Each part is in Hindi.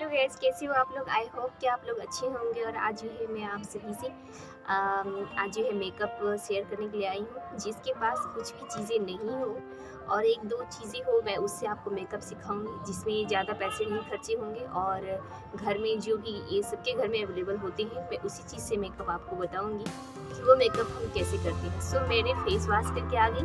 हेलो गाइस, कैसे हो आप लोग? आई होप कि आप लोग अच्छे होंगे। और आज जो है मैं आप सभी से आज जो है मेकअप शेयर करने के लिए आई हूँ। जिसके पास कुछ भी चीज़ें नहीं हो और एक दो चीज़ें हो, मैं उससे आपको मेकअप सिखाऊंगी जिसमें ज़्यादा पैसे नहीं खर्चे होंगे और घर में जो भी ये सबके घर में अवेलेबल होते हैं, मैं उसी चीज़ से मेकअप आपको बताऊंगी कि वो मेकअप हम कैसे करते हैं। सो मैंने फेस वॉश करके आ गई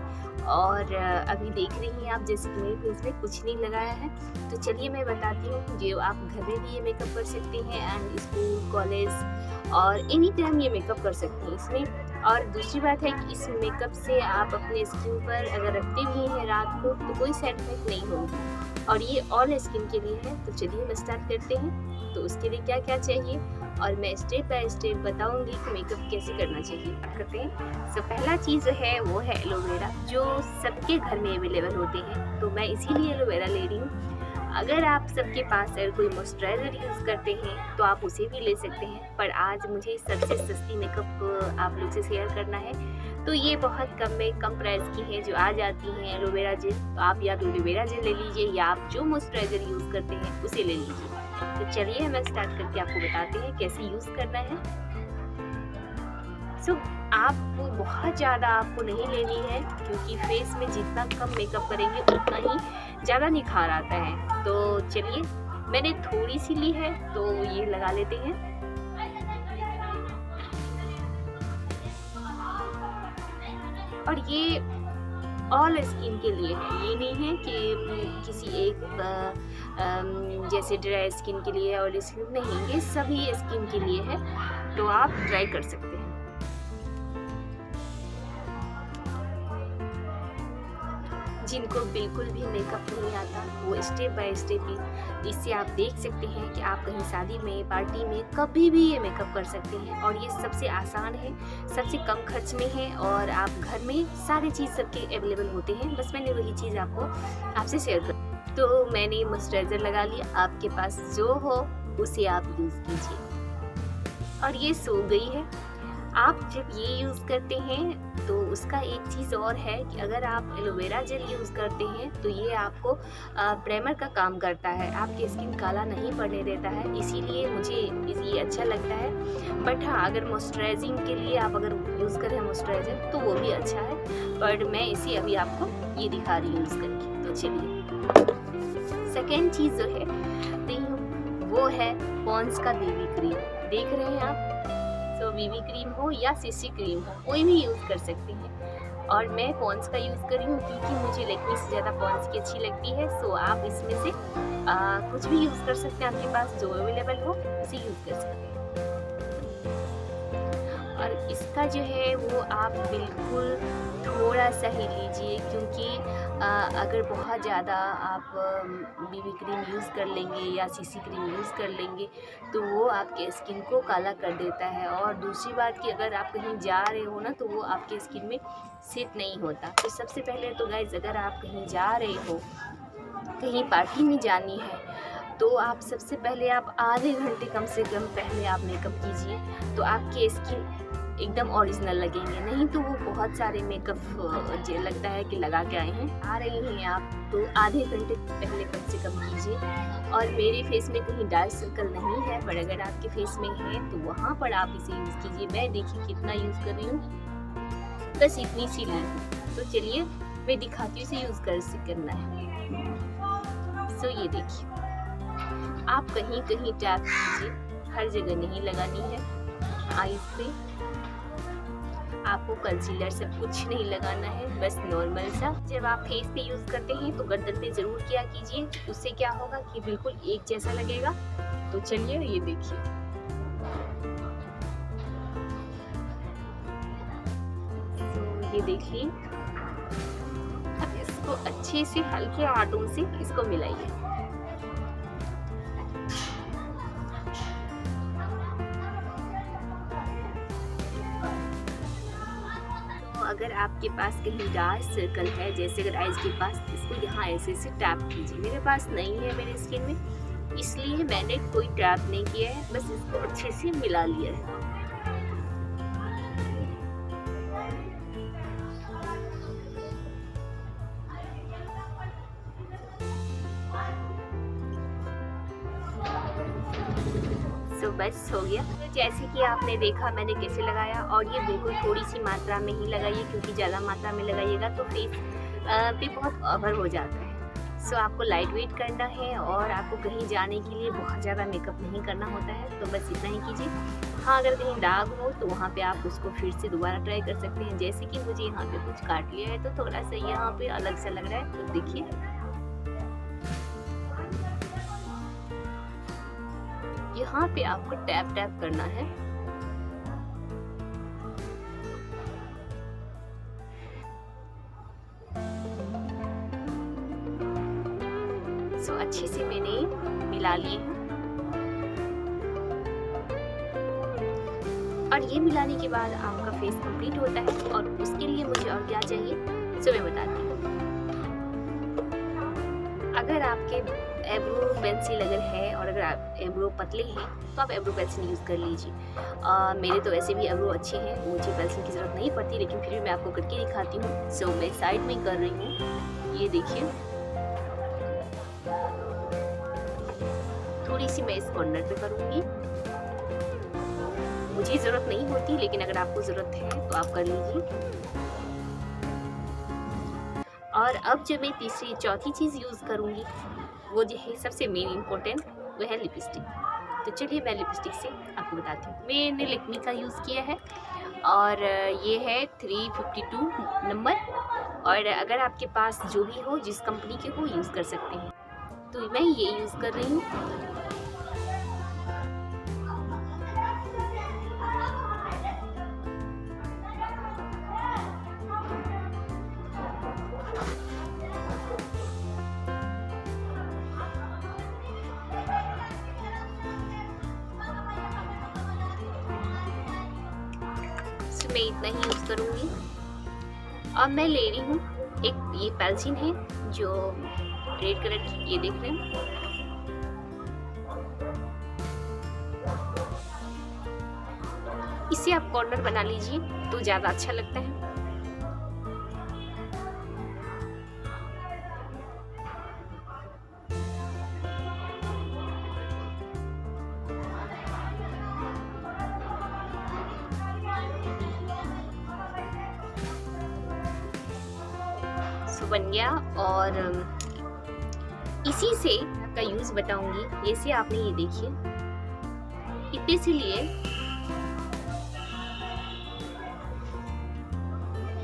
और अभी देख रही हैं आप जैसे कि मेरे फेस में कुछ नहीं लगाया है। तो चलिए मैं बताती हूँ, जो आप घर में भी ये मेकअप कर सकते हैं एंड स्कूल कॉलेज और एनी टाइम ये मेकअप कर सकते हैं इसमें। और दूसरी बात है कि इस मेकअप से आप अपने स्किन पर अगर रखते भी हैं रात को तो कोई साइड इफेक्ट नहीं होगी और ये ऑल स्किन के लिए है। तो चलिए हम स्टार्ट करते हैं। तो उसके लिए क्या क्या चाहिए और मैं स्टेप बाय स्टेप बताऊंगी कि मेकअप कैसे करना चाहिए। करते हैं। सो पहला चीज़ है वो है एलोवेरा, जो सबके घर में अवेलेबल होते हैं। तो मैं इसीलिए एलोवेरा ले रही हूँ। अगर आप सबके पास अगर कोई मॉइस्चराइज़र यूज़ करते हैं तो आप उसे भी ले सकते हैं, पर आज मुझे सबसे सस्ती मेकअप आप लोग से शेयर करना है। तो ये बहुत कम में कम प्राइस की है जो आ जाती हैं एलोवेरा जेल। तो आप या तो एलोवेरा जेल ले लीजिए या आप जो मॉइस्चराइज़र यूज़ करते हैं उसे ले लीजिए। तो चलिए हम स्टार्ट करके आपको बताते हैं कैसे यूज़ करना है। सो आप बहुत ज़्यादा आपको नहीं लेनी है, क्योंकि फेस में जितना कम मेकअप करेंगे उतना ही ज़्यादा निखार आता है। तो चलिए, मैंने थोड़ी सी ली है तो ये लगा लेते हैं। और ये ऑल स्किन के लिए है, ये नहीं है कि किसी एक जैसे ड्राई स्किन के लिए ऑयल स्किन नहीं, ये सभी स्किन के लिए है। तो आप ट्राई कर सकते हैं। जिनको बिल्कुल भी मेकअप नहीं आता वो स्टेप बाय स्टेप ही इससे आप देख सकते हैं कि आप कहीं शादी में पार्टी में कभी भी ये मेकअप कर सकते हैं। और ये सबसे आसान है, सबसे कम खर्च में है और आप घर में सारी चीज़ सबके अवेलेबल होते हैं। बस मैंने वही चीज़ आपसे शेयर कर। तो मैंने मॉइस्चराइज़र लगा लिया, आपके पास जो हो उसे आप यूज़ कीजिए। और ये सो गई है। आप जब ये यूज़ करते हैं तो उसका एक चीज़ और है कि अगर आप एलोवेरा जेल यूज़ करते हैं तो ये आपको प्राइमर का काम करता है, आपकी स्किन काला नहीं पड़ने देता है। इसीलिए मुझे ये अच्छा लगता है। बट हाँ, अगर मॉइस्चराइजिंग के लिए आप अगर यूज़ करें मॉइस्चराइज़र तो वो भी अच्छा है। बट मैं इसे अभी आपको ये दिखा रही हूँ यूज़ करके। तो चलिए, सेकेंड चीज़ जो है वो है पॉन्ड्स का बेबी क्रीम। देख रहे हैं आप? तो बीबी क्रीम हो या सीसी क्रीम हो, कोई भी यूज़ कर सकते हैं। और मैं पॉन्ड्स का यूज़ कर रही हूँ क्योंकि मुझे लैक्मे से ज़्यादा पॉन्ड्स की अच्छी लगती है। सो आप इसमें से कुछ भी यूज़ कर सकते हैं, आपके पास जो अवेलेबल हो उसे यूज़ कर सकते हैं। और इसका जो है वो आप बिल्कुल थोड़ा सा ही लीजिए, क्योंकि अगर बहुत ज़्यादा आप बीबी क्रीम यूज़ कर लेंगे या सीसी क्रीम यूज़ कर लेंगे तो वो आपके स्किन को काला कर देता है। और दूसरी बात कि अगर आप कहीं जा रहे हो ना तो वो आपके स्किन में सेट नहीं होता। तो सबसे पहले तो गाइस, अगर आप कहीं जा रहे हो, कहीं पार्टी में जानी है, तो आप सबसे पहले आप आधे घंटे कम से कम पहले आप मेकअप कीजिए, तो आपके स्किन एकदम ओरिजिनल लगेंगे। नहीं तो वो बहुत सारे मेकअप जो लगता है कि लगा के आए हैं, आ रही हैं आप, तो आधे घंटे पहले कम से कम कीजिए। और मेरे फेस में कहीं डार्क सर्कल नहीं है, पर अगर आपके फेस में है तो वहाँ पर आप इसे यूज़ कीजिए। मैं देखिए कितना यूज़ कर रही हूँ, बस इतनी सी ली हूँ। तो चलिए मैं दिखाती हूँ इसे यूज़ कैसे करना है। सो ये देखिए, आप कहीं कहीं टैप कीजिए, हर जगह नहीं लगानी है। आईज पे आपको कंसीलर सब कुछ नहीं लगाना है, बस नॉर्मल सा। जब आप फेस पे यूज़ करते हैं तो गर्दन पे ज़रूर किया कीजिए, उससे क्या होगा कि बिल्कुल एक जैसा लगेगा। तो चलिए ये देखिए, तो ये देखिए, अब इसको अच्छे से हल्के हाथों से इसको मिलाइए। अगर आपके पास कहीं डार्क सर्कल है, जैसे अगर आइज के पास, इसको यहाँ ऐसे से टैप कीजिए। मेरे पास नहीं है मेरे स्किन में, इसलिए मैंने कोई टैप नहीं किया है, बस इसको अच्छे से मिला लिया है। सो बस हो गया। तो जैसे कि आपने देखा मैंने कैसे लगाया, और ये बिल्कुल थोड़ी सी मात्रा में ही लगाइए, क्योंकि ज़्यादा मात्रा में लगाइएगा तो फेस भी बहुत ओवर हो जाता है। सो आपको लाइट वेट करना है और आपको कहीं जाने के लिए बहुत ज़्यादा मेकअप नहीं करना होता है, तो बस इतना ही कीजिए। हाँ, अगर कहीं दाग हो तो वहाँ पे आप उसको फिर से दोबारा ट्राई कर सकते हैं। जैसे कि मुझे यहाँ पे कुछ काट लिया है तो थोड़ा सा यहाँ पे अलग सा लग रहा है, तो देखिए यहाँ पे आपको टैप टैप करना है। सो अच्छे से मैंने मिला लिए हैं, और ये मिलाने के बाद आपका फेस कंप्लीट होता है। और उसके लिए मुझे और क्या चाहिए सो मैं बताती हूँ। अगर आपके एब्रो पेंसिल अगर है और अगर आप एब्रो पतले हैं तो आप एब्रो पेंसिल यूज़ कर लीजिए। मेरे तो वैसे भी एब्रो अच्छे हैं, मुझे पेंसिल की ज़रूरत नहीं पड़ती, लेकिन फिर भी मैं आपको करके दिखाती हूँ। सो मैं साइड में कर रही हूँ, ये देखिए थोड़ी सी मैं इस कॉर्नर पे करूँगी। मुझे ज़रूरत नहीं होती, लेकिन अगर आपको ज़रूरत है तो आप कर लीजिए। और अब जो मैं तीसरी चौथी चीज़ यूज़ करूँगी वो जो है सबसे मेन इम्पोर्टेंट, वो है लिपस्टिक। तो चलिए मैं लिपस्टिक से आपको बताती हूँ। मैंने लैक्मे का यूज़ किया है और ये है 352 नंबर, और अगर आपके पास जो भी हो जिस कंपनी के हो यूज़ कर सकते हैं। तो मैं ये यूज़ कर रही हूँ। मैं इतना ही यूज़ करूँगी। अब मैं ले रही हूँ एक ये पेंसिल है जो रेड कलर की, ये देख रहे हैं। इसे आप कॉर्नर बना लीजिए तो ज़्यादा अच्छा लगता है। सो बन गया, और इसी से का यूज़ बताऊंगी। जैसे आपने ये देखिए इतने से लिए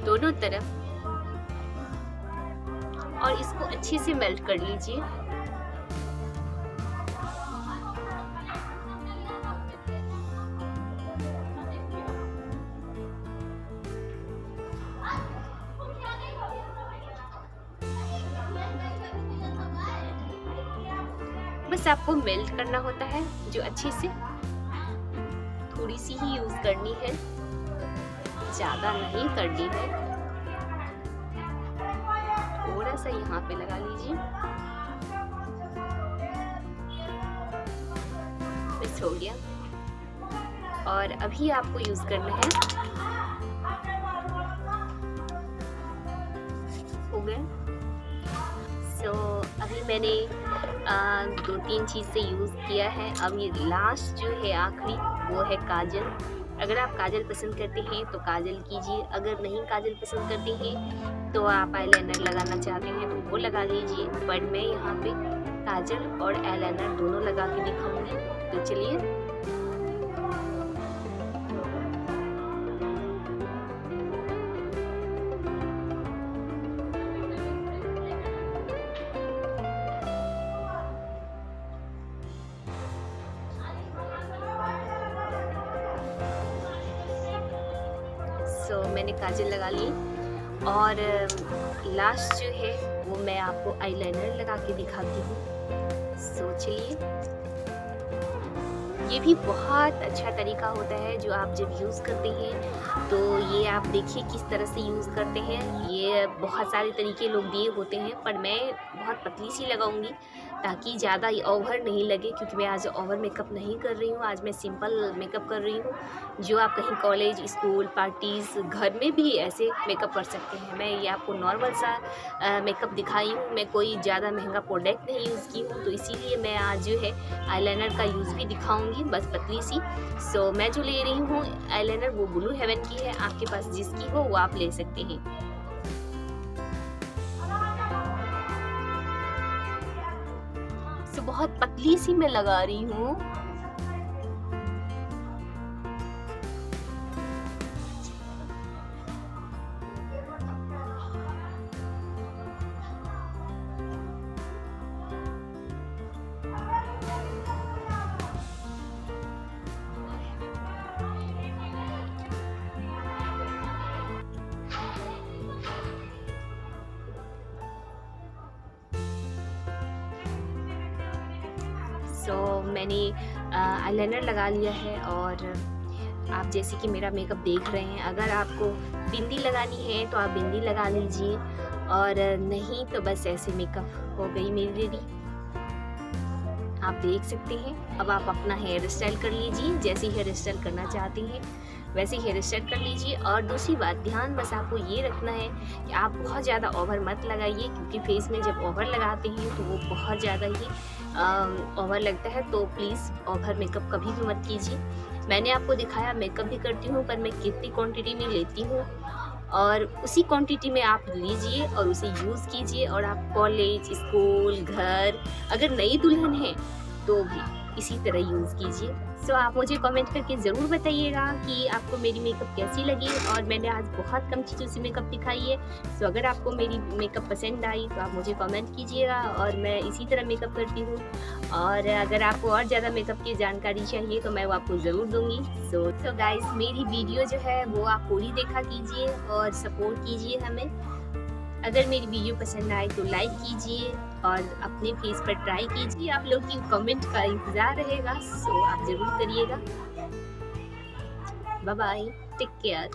दोनों तरफ, और इसको अच्छे से मेल्ट कर लीजिए। बस आपको मेल्ट करना होता है, जो अच्छे से थोड़ी सी ही यूज़ करनी है, ज़्यादा नहीं करनी है। थोड़ा सा यहाँ पे लगा लीजिए, बस हो गया। और अभी आपको यूज़ करना है, हो गया। सो अभी मैंने 2-3 चीज़ से यूज़ किया है। अब ये लास्ट जो है आखिरी, वो है काजल। अगर आप काजल पसंद करते हैं तो काजल कीजिए, अगर नहीं काजल पसंद करते हैं तो आप आईलाइनर लगाना चाहते हैं तो वो लगा लीजिए। बट मैं यहाँ पे काजल और आईलाइनर दोनों लगा के दिखाऊंगी, तो चलिए। सो मैंने काजल लगा ली, और लास्ट जो है वो मैं आपको आईलाइनर लगा के दिखाती हूँ। सो चलिए, ये भी बहुत अच्छा तरीका होता है जो आप जब यूज़ करते हैं तो ये आप देखिए किस तरह से यूज़ करते हैं। ये बहुत सारे तरीके लोग दिए होते हैं, पर मैं बहुत पतली सी लगाऊंगी ताकि ज़्यादा ओवर नहीं लगे, क्योंकि मैं आज ओवर मेकअप नहीं कर रही हूँ। आज मैं सिंपल मेकअप कर रही हूँ, जो आप कहीं कॉलेज, स्कूल, पार्टीज़, घर में भी ऐसे मेकअप कर सकते हैं। मैं ये आपको नॉर्मल सा मेकअप दिखाई हूँ, मैं कोई ज़्यादा महंगा प्रोडक्ट नहीं यूज़ की हूँ, तो इसीलिए मैं आज जो है आईलाइनर का यूज़ भी दिखाऊंगी, बस पतली सी। सो मैं जो ले रही हूँ आईलाइनर वो ब्लू हेवन की है, आपके पास जिसकी हो वो आप ले सकते हैं। सो बहुत पतली सी मैं लगा रही हूँ। सो मैंने आईलाइनर लगा लिया है, और आप जैसे कि मेरा मेकअप देख रहे हैं, अगर आपको बिंदी लगानी है तो आप बिंदी लगा लीजिए, और नहीं तो बस ऐसे मेकअप हो गई मेरी रेडी। आप देख सकते हैं। अब आप अपना हेयर स्टाइल कर लीजिए, जैसे हेयर स्टाइल करना चाहते हैं वैसे हेयर स्टाइल कर लीजिए। और दूसरी बात, ध्यान बस आपको ये रखना है कि आप बहुत ज़्यादा ओवर मत लगाइए, क्योंकि फेस में जब ओवर लगाते हैं तो वो बहुत ज़्यादा ही ओवर लगता है। तो प्लीज़ ओवर मेकअप कभी भी मत कीजिए। मैंने आपको दिखाया मेकअप भी करती हूँ, पर मैं कितनी क्वांटिटी में लेती हूँ, और उसी क्वांटिटी में आप लीजिए और उसे यूज़ कीजिए। और आप कॉलेज, स्कूल, घर, अगर नई दुल्हन है तो भी इसी तरह यूज़ कीजिए। सो आप मुझे कमेंट करके ज़रूर बताइएगा कि आपको मेरी मेकअप कैसी लगी, और मैंने आज बहुत कम चीज़ों से मेकअप दिखाई है। सो अगर आपको मेरी मेकअप पसंद आई तो आप मुझे कमेंट कीजिएगा, और मैं इसी तरह मेकअप करती हूँ। और अगर आपको और ज़्यादा मेकअप की जानकारी चाहिए तो मैं वो आपको ज़रूर दूँगी। सो गाइस, मेरी वीडियो जो है वो आप पूरी देखा कीजिए और सपोर्ट कीजिए हमें। अगर मेरी वीडियो पसंद आए तो लाइक कीजिए और अपने फेस पर ट्राई कीजिए। आप लोग की कमेंट का इंतज़ार रहेगा, सो आप ज़रूर करिएगा। Bye bye, take care.